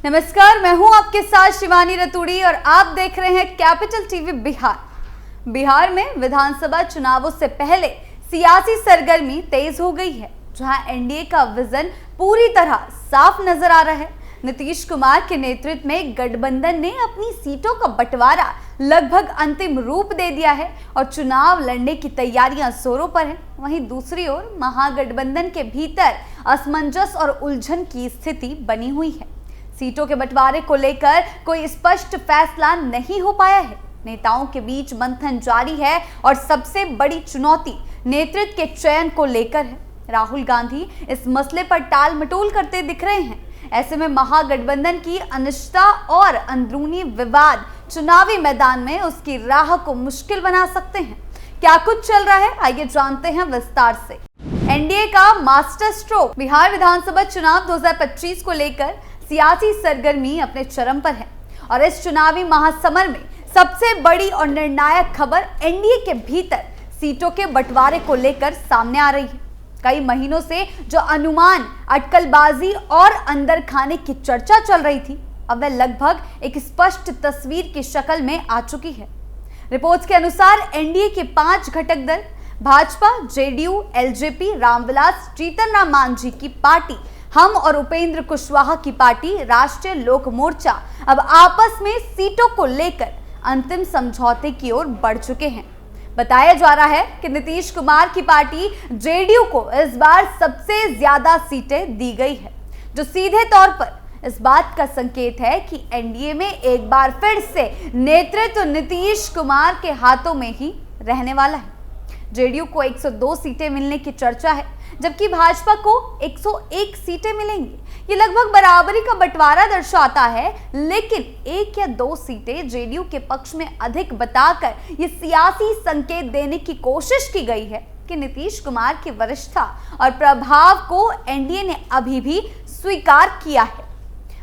नमस्कार, मैं हूं आपके साथ शिवानी रतूड़ी और आप देख रहे हैं कैपिटल टीवी बिहार। बिहार में विधानसभा चुनावों से पहले सियासी सरगर्मी तेज हो गई है, जहां एनडीए का विजन पूरी तरह साफ नजर आ रहा है। नीतीश कुमार के नेतृत्व में गठबंधन ने अपनी सीटों का बंटवारा लगभग अंतिम रूप दे दिया है और चुनाव लड़ने की तैयारियां जोरों पर हैं। वहीं दूसरी ओर महागठबंधन के भीतर असमंजस और उलझन की स्थिति बनी हुई है। सीटों के बंटवारे को लेकर कोई स्पष्ट फैसला नहीं हो पाया है। नेताओं के बीच मंथन जारी है और सबसे बड़ी चुनौती नेतृत्व के चयन को लेकर है। राहुल गांधी इस मसले पर टाल मटोल करते दिख रहे हैं। ऐसे में महागठबंधन की अनिश्चितता और अंदरूनी विवाद चुनावी मैदान में उसकी राह को मुश्किल बना सकते हैं। क्या कुछ चल रहा है, आइए जानते हैं विस्तार से। एनडीए का मास्टर स्ट्रोक। बिहार विधानसभा चुनाव 2025 को लेकर सियासी सरगर्मी अपने चरम पर है और इस चुनावी महासमर में सबसे बड़ी और निर्णायक खबर एनडीए के भीतर सीटों के बंटवारे को लेकर सामने आ रही है। कई महीनों से जो अनुमान, अटकलबाजी और अंदर खाने की चर्चा चल रही थी, अब वह लगभग एक स्पष्ट तस्वीर की शक्ल में आ चुकी है। रिपोर्ट्स के अनुसार एनडीए के 5 घटक दल भाजपा, जेडीयू, एलजेपी, रामविलास जीतन राम मांझी की पार्टी हम और उपेंद्र कुशवाहा की पार्टी राष्ट्रीय लोक मोर्चा अब आपस में सीटों को लेकर अंतिम समझौते की ओर बढ़ चुके हैं। बताया जा रहा है कि नीतीश कुमार की पार्टी जेडीयू को इस बार सबसे ज्यादा सीटें दी गई है, जो सीधे तौर पर इस बात का संकेत है कि एनडीए में एक बार फिर से नेतृत्व नीतीश कुमार के हाथों में ही रहने वाला है। जेडीयू को 102 सीटें मिलने की चर्चा है, जबकि भाजपा को 101 सीटें मिलेंगी। ये लगभग बराबरी का बंटवारा दर्शाता है, लेकिन 1 या 2 सीटें जेडीयू के पक्ष में अधिक बताकर ये सियासी संकेत देने की कोशिश की गई है कि नीतीश कुमार की वरिष्ठता और प्रभाव को एनडीए ने अभी भी स्वीकार किया है।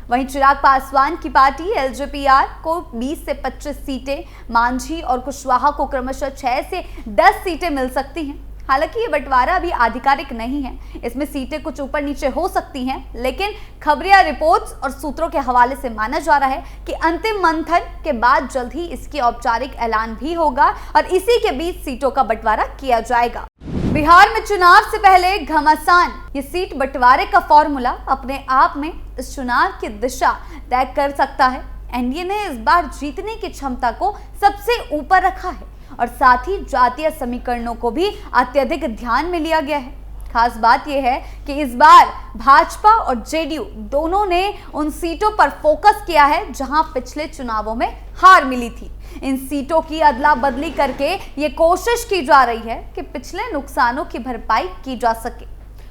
वहीं चिराग पासवान की पार्टी एलजेपी को 20 से 25 सीटें, मांझी और कुशवाहा को क्रमशः 6 से 10 सीटें मिल सकती हैं। हालांकि ये बंटवारा अभी आधिकारिक नहीं है, इसमें सीटें कुछ ऊपर नीचे हो सकती हैं, लेकिन खबरिया रिपोर्ट्स और सूत्रों के हवाले से माना जा रहा है कि अंतिम मंथन के बाद जल्द ही इसकी औपचारिक ऐलान भी होगा और इसी के बीच सीटों का बंटवारा किया जाएगा। बिहार में चुनाव से पहले घमासान ये सीट बंटवारे का फॉर्मूला अपने आप में इस चुनाव की दिशा तय कर सकता है। एनडीए ने इस बार जीतने की क्षमता को सबसे ऊपर रखा है और साथ ही जातीय समीकरणों को भी अत्यधिक ध्यान में लिया गया है। खास बात यह है कि इस बार भाजपा और जेडीयू दोनों ने उन सीटों पर फोकस किया है जहां पिछले चुनावों में हार मिली थी। इन सीटों की अदला बदली करके ये कोशिश की जा रही है कि पिछले नुकसानों की भरपाई की जा सके।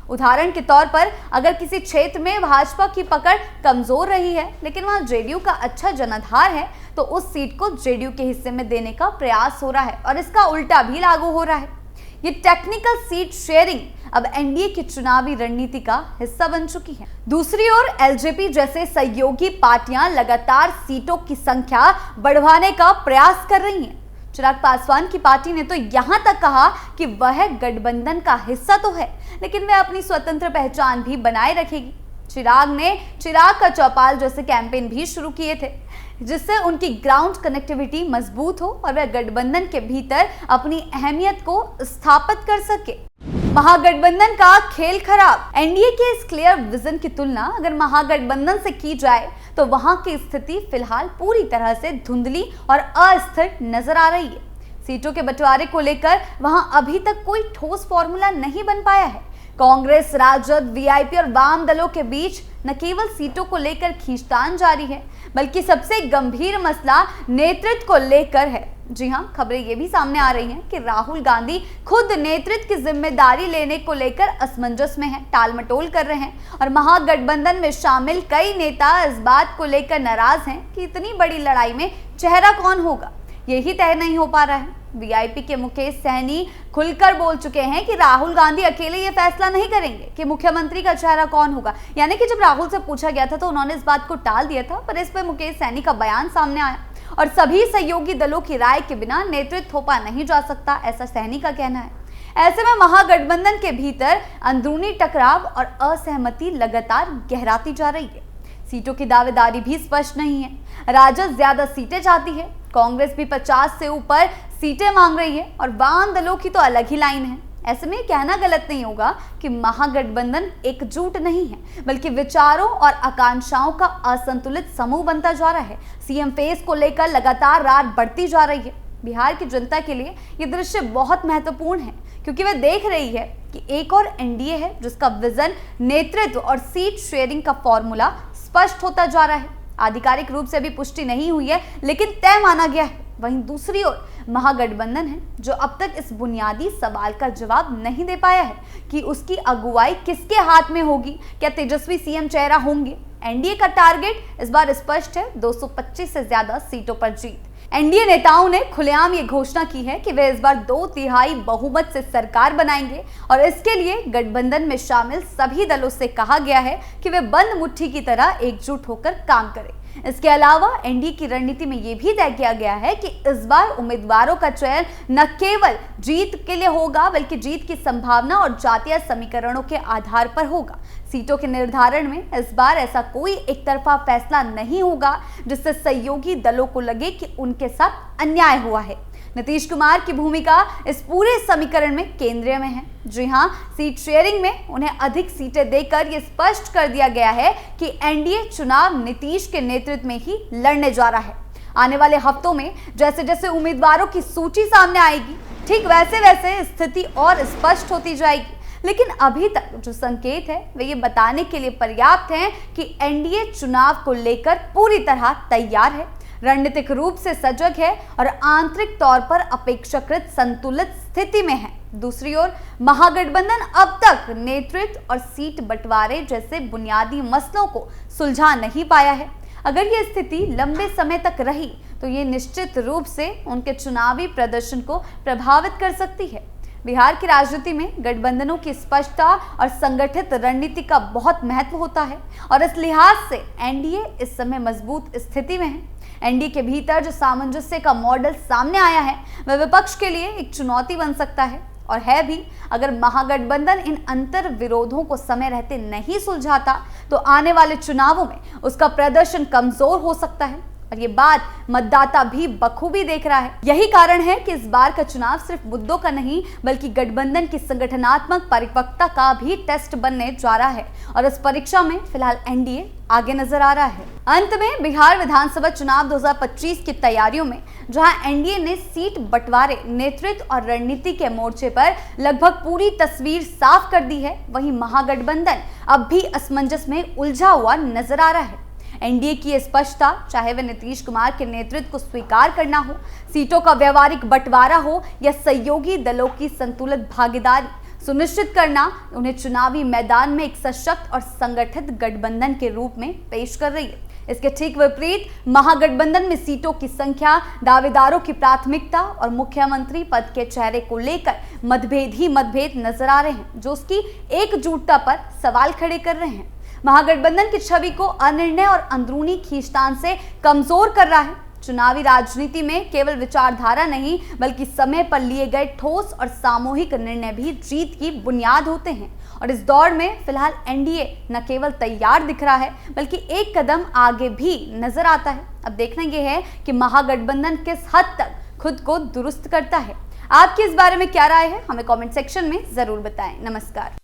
उदाहरण के तौर पर अगर किसी क्षेत्र में भाजपा की पकड़ कमजोर रही है, लेकिन वहां जेडीयू का अच्छा जनाधार है, तो उस सीट को जेडीयू के हिस्से में देने का प्रयास हो रहा है और इसका उल्टा भी लागू हो रहा है। ये टेक्निकल सीट शेयरिंग अब एनडीए की चुनावी रणनीति का हिस्सा बन चुकी है। दूसरी ओर एलजेपी जैसे सहयोगी पार्टियां लगातार सीटों की संख्या बढ़ाने का प्रयास कर रही हैं। चिराग पासवान की पार्टी ने तो यहां तक कहा कि वह गठबंधन का हिस्सा तो है, लेकिन वह अपनी स्वतंत्र पहचान भी बनाए रखेगी। चिराग ने चिराग का चौपाल जैसे कैंपेन भी शुरू किए थे, जिससे उनकी ग्राउंड कनेक्टिविटी मजबूत हो और वह गठबंधन के भीतर अपनी अहमियत को स्थापित कर सके। महागठबंधन का खेल खराब। एनडीए के इस क्लियर विजन की तुलना अगर महागठबंधन से की जाए तो वहां की स्थिति फिलहाल पूरी तरह से धुंधली और अस्थिर नजर आ रही है। सीटों के बंटवारे को लेकर वहां अभी तक कोई ठोस फॉर्मूला नहीं बन पाया है। कांग्रेस, राजद, वीआईपी और वाम दलों के बीच न केवल सीटों को लेकर खींचतान जारी है, बल्कि सबसे गंभीर मसला नेतृत्व को लेकर है। जी हां, खबरें ये भी सामने आ रही हैं कि राहुल गांधी खुद नेतृत्व की जिम्मेदारी लेने को लेकर असमंजस में हैं, टालमटोल कर रहे हैं और महागठबंधन में शामिल कई नेता इस बात को लेकर नाराज हैं कि इतनी बड़ी लड़ाई में चेहरा कौन होगा, यही तय नहीं हो पा रहा है। वीआईपी के मुकेश सहनी खुलकर बोल चुके हैं कि राहुल गांधी अकेले ये फैसला नहीं करेंगे कि मुख्यमंत्री का चेहरा कौन होगा। यानी कि जब राहुल से पूछा गया था तो उन्होंने इस बात को टाल दिया था, पर इस पर मुकेश सहनी का बयान सामने आया और सभी सहयोगी दलों की राय के बिना नेतृत्व थोपा नहीं जा सकता, ऐसा सहनी का कहना है। ऐसे में महागठबंधन के भीतर अंदरूनी टकराव और असहमति लगातार गहराती जा रही है। सीटों की दावेदारी भी स्पष्ट नहीं है। राजद ज्यादा सीटें चाहती है, कांग्रेस भी 50 से ऊपर सीटें मांग रही है और वाम दलों की तो अलग ही लाइन है। ऐसे में कहना गलत नहीं होगा कि महागठबंधन एकजुट नहीं है, बल्कि विचारों और आकांक्षाओं का असंतुलित समूह बनता जा रहा है। सीएम फेस को लेकर लगातार रात बढ़ती जा रही है। बिहार की जनता के लिए ये दृश्य बहुत महत्वपूर्ण है, क्योंकि वह देख रही है कि एक और एनडीए है जिसका विजन, नेतृत्व और सीट शेयरिंग का फॉर्मूला स्पष्ट होता जा रहा है। आधिकारिक रूप से अभी पुष्टि नहीं हुई है, लेकिन तय माना गया है। वहीं दूसरी ओर महागठबंधन है जो अब तक इस बुनियादी सवाल का जवाब नहीं दे पाया है कि उसकी अगुवाई किसके हाथ में होगी। क्या तेजस्वी सीएम चेहरा होंगे? एनडीए का टारगेट इस बार स्पष्ट है, 225 से ज्यादा सीटों पर जीत। एनडीए नेताओं ने खुलेआम ये घोषणा की है कि वे इस बार 2/3 बहुमत से सरकार बनाएंगे और इसके लिए गठबंधन में शामिल सभी दलों से कहा गया है कि वे बंद मुट्ठी की तरह एकजुट होकर काम करें। इसके अलावा एनडीए की रणनीति में यह भी तय किया गया है कि इस बार उम्मीदवारों का चयन न केवल जीत के लिए होगा, बल्कि जीत की संभावना और जातीय समीकरणों के आधार पर होगा। सीटों के निर्धारण में इस बार ऐसा कोई एक तरफा फैसला नहीं होगा जिससे सहयोगी दलों को लगे कि उनके साथ अन्याय हुआ है। नीतीश कुमार की भूमिका इस पूरे समीकरण में केंद्रीय में है। जी हां, सीट शेयरिंग में उन्हें अधिक सीटें देकर यह स्पष्ट कर दिया गया है कि एनडीए चुनाव नीतीश के नेतृत्व में ही लड़ने जा रहा है। आने वाले हफ्तों में जैसे जैसे उम्मीदवारों की सूची सामने आएगी, ठीक वैसे वैसे स्थिति और स्पष्ट होती जाएगी। लेकिन अभी तक जो संकेत है वे ये बताने के लिए पर्याप्त हैं कि एनडीए चुनाव को लेकर पूरी तरह तैयार है, रणनीतिक रूप से सजग है और आंतरिक तौर पर अपेक्षाकृत संतुलित स्थिति में है। दूसरी ओर महागठबंधन अब तक नेतृत्व और सीट बंटवारे जैसे बुनियादी मसलों को सुलझा नहीं पाया है। अगर यह स्थिति लंबे समय तक रही तो ये निश्चित रूप से उनके चुनावी प्रदर्शन को प्रभावित कर सकती है। बिहार की राजनीति में गठबंधनों की स्पष्टता और संगठित रणनीति का बहुत महत्व होता है और इस लिहाज से एनडीए इस समय मजबूत स्थिति में है। एनडीए के भीतर जो सामंजस्य का मॉडल सामने आया है वह विपक्ष के लिए एक चुनौती बन सकता है और है भी। अगर महागठबंधन इन अंतर विरोधों को समय रहते नहीं सुलझाता तो आने वाले चुनावों में उसका प्रदर्शन कमजोर हो सकता है और ये बात मतदाता भी बखूबी देख रहा है। यही कारण है कि इस बार का चुनाव सिर्फ मुद्दों का नहीं, बल्कि गठबंधन की संगठनात्मक परिपक्वता का भी टेस्ट बनने जा रहा है और इस परीक्षा में फिलहाल एनडीए आगे नजर आ रहा है। अंत में बिहार विधानसभा चुनाव 2025 की तैयारियों में जहां एनडीए ने सीट बंटवारे, नेतृत्व और रणनीति के मोर्चे पर लगभग पूरी तस्वीर साफ कर दी है, वहीं महागठबंधन अब भी असमंजस में उलझा हुआ नजर आ रहा है। एनडीए की स्पष्टता, चाहे वह नीतीश कुमार के नेतृत्व को स्वीकार करना हो, सीटों का व्यवहारिक बंटवारा हो या सहयोगी दलों की संतुलित भागीदारी सुनिश्चित करना, उन्हें चुनावी मैदान में एक सशक्त और संगठित गठबंधन के रूप में पेश कर रही है। इसके ठीक विपरीत महागठबंधन में सीटों की संख्या, दावेदारों की प्राथमिकता और मुख्यमंत्री पद के चेहरे को लेकर मतभेद ही मतभेद नजर आ रहे हैं, जो उसकी एकजुटता पर सवाल खड़े कर रहे हैं। महागठबंधन की छवि को अनिर्णय और अंदरूनी खींचतान से कमजोर कर रहा है। चुनावी राजनीति में केवल विचारधारा नहीं, बल्कि समय पर लिए गए ठोस और सामूहिक निर्णय भी जीत की बुनियाद होते हैं और इस दौर में फिलहाल एनडीए न केवल तैयार दिख रहा है, बल्कि एक कदम आगे भी नजर आता है। अब देखना यह है कि महागठबंधन किस हद तक खुद को दुरुस्त करता है। आपकी इस बारे में क्या राय है, हमें कमेंट सेक्शन में जरूर बताएं। नमस्कार।